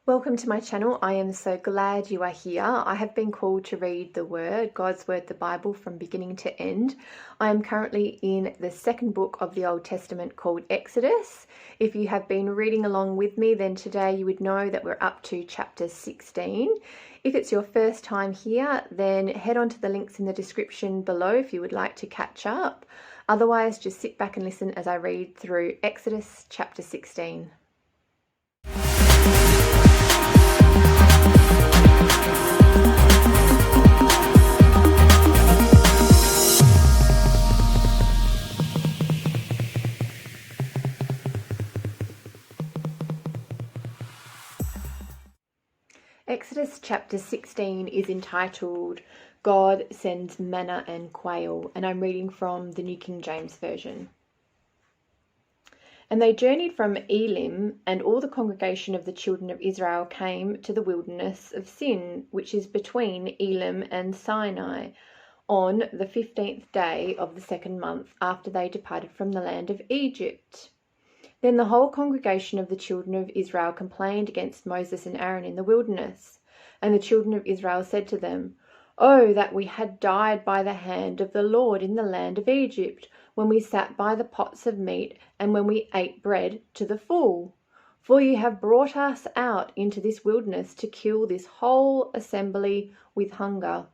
Welcome to my channel. I am so glad you are here. I have been called to read the Word, God's Word, the Bible, from beginning to end. I am currently in the second book of the Old Testament called Exodus. If you have been reading along with me, then today you would know that we're up to chapter 16. If it's your first time here, then head on to the links in the description below if you would like to catch up. Otherwise, just sit back and listen as I read through Exodus chapter 16. Exodus chapter 16 is entitled God Sends Manna and Quail, and I'm reading from the New King James Version. And they journeyed from Elim, and all the congregation of the children of Israel came to the wilderness of Sin, which is between Elim and Sinai, on the 15th day of the second month after they departed from the land of Egypt. Then the whole congregation of the children of Israel complained against Moses and Aaron in the wilderness. And the children of Israel said to them, "Oh, that we had died by the hand of the Lord in the land of Egypt, when we sat by the pots of meat, and when we ate bread to the full. For you have brought us out into this wilderness to kill this whole assembly with hunger."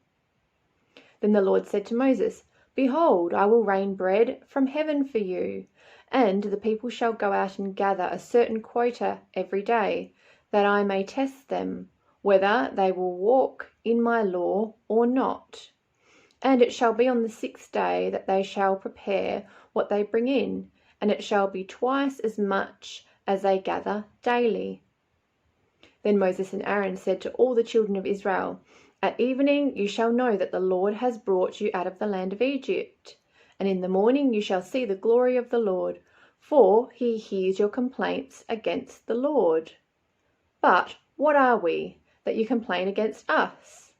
Then the Lord said to Moses, "Behold, I will rain bread from heaven for you, and the people shall go out and gather a certain quota every day, that I may test them, whether they will walk in my law or not. And it shall be on the 6th day that they shall prepare what they bring in, and it shall be twice as much as they gather daily." Then Moses and Aaron said to all the children of Israel, "At evening you shall know that the Lord has brought you out of the land of Egypt. And in the morning you shall see the glory of the Lord, for he hears your complaints against the Lord. But what are we, that you complain against us?"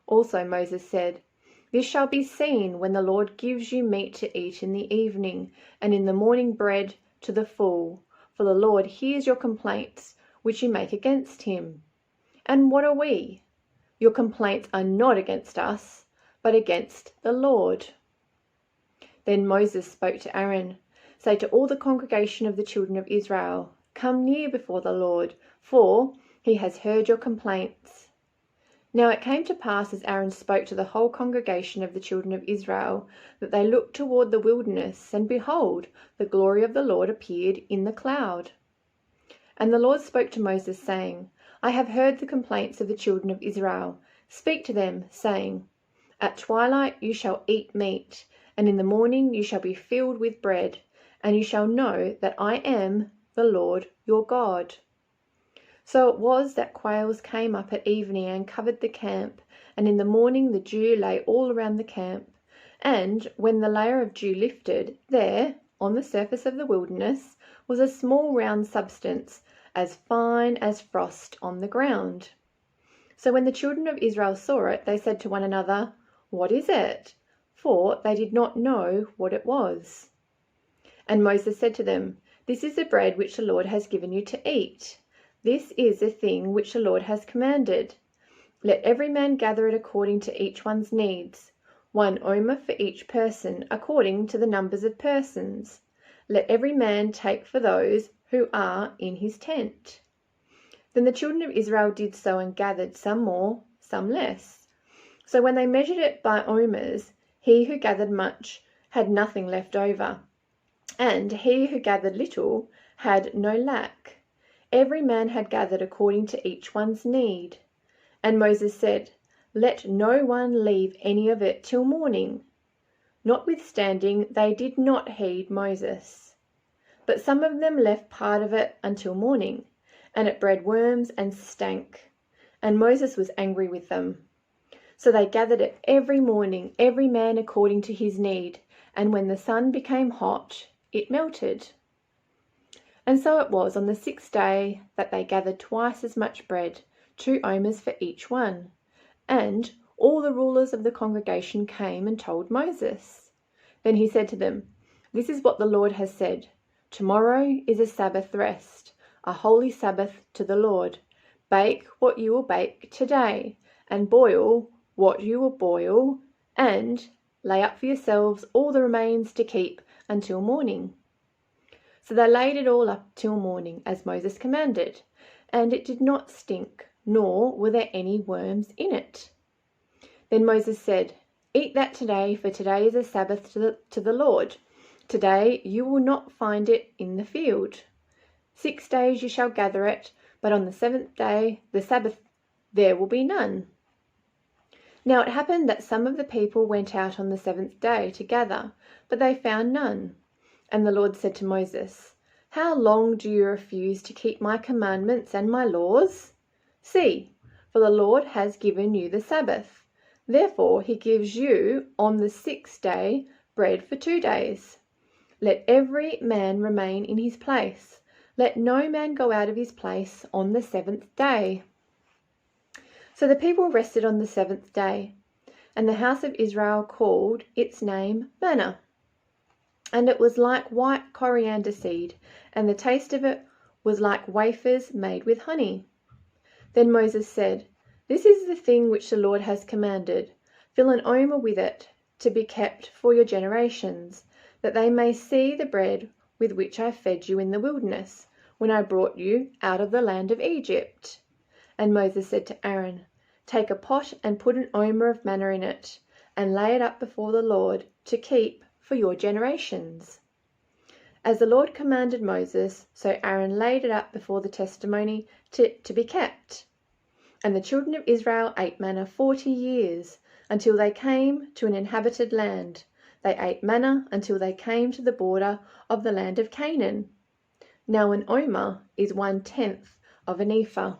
Also Moses said, "This shall be seen when the Lord gives you meat to eat in the evening, and in the morning bread to the full, for the Lord hears your complaints which you make against him. And what are we? Your complaints are not against us, but against the Lord." Then Moses spoke to Aaron, "Say to all the congregation of the children of Israel, come near before the Lord, for he has heard your complaints." Now it came to pass, as Aaron spoke to the whole congregation of the children of Israel, that they looked toward the wilderness, and behold, the glory of the Lord appeared in the cloud. And the Lord spoke to Moses, saying, "I have heard the complaints of the children of Israel. Speak to them, saying, At twilight you shall eat meat, and in the morning you shall be filled with bread, and you shall know that I am the Lord your God." So it was that quails came up at evening and covered the camp, and in the morning the dew lay all around the camp. And when the layer of dew lifted, there, on the surface of the wilderness, was a small round substance, as fine as frost on the ground. So when the children of Israel saw it, they said to one another, "What is it?" For they did not know what it was. And Moses said to them, "This is the bread which the Lord has given you to eat. This is the thing which the Lord has commanded. Let every man gather it according to each one's needs, 1 omer for each person, according to the numbers of persons. Let every man take for those who are in his tent." Then the children of Israel did so, and gathered, some more, some less. So when they measured it by omers, he who gathered much had nothing left over, and he who gathered little had no lack. Every man had gathered according to each one's need. And Moses said, "Let no one leave any of it till morning." Notwithstanding, they did not heed Moses. But some of them left part of it until morning, and it bred worms and stank. And Moses was angry with them. So they gathered it every morning, every man according to his need, and when the sun became hot, it melted. And so it was on the 6th day that they gathered twice as much bread, 2 omers for each one. And all the rulers of the congregation came and told Moses. Then he said to them, "This is what the Lord has said. Tomorrow is a Sabbath rest, a holy Sabbath to the Lord. Bake what you will bake today, and boil what you will boil, and lay up for yourselves all the remains to keep until morning." So they laid it all up till morning, as Moses commanded, and it did not stink, nor were there any worms in it. Then Moses said, "Eat that today, for today is a Sabbath to the Lord. Today you will not find it in the field. 6 days you shall gather it, but on the 7th day, the Sabbath, there will be none." Now it happened that some of the people went out on the 7th day to gather, but they found none. And the Lord said to Moses, "How long do you refuse to keep my commandments and my laws? See, for the Lord has given you the Sabbath. Therefore he gives you on the 6th day bread for 2 days. Let every man remain in his place. Let no man go out of his place on the 7th day." So the people rested on the 7th day, and the house of Israel called its name manna. And it was like white coriander seed, and the taste of it was like wafers made with honey. Then Moses said, "This is the thing which the Lord has commanded. Fill an omer with it, to be kept for your generations, that they may see the bread with which I fed you in the wilderness, when I brought you out of the land of Egypt." And Moses said to Aaron, "Take a pot and put an omer of manna in it, and lay it up before the Lord to keep for your generations." As the Lord commanded Moses, so Aaron laid it up before the testimony to be kept. And the children of Israel ate manna 40 years, until they came to an inhabited land. They ate manna until they came to the border of the land of Canaan. Now an omer is 1/10 of an ephah.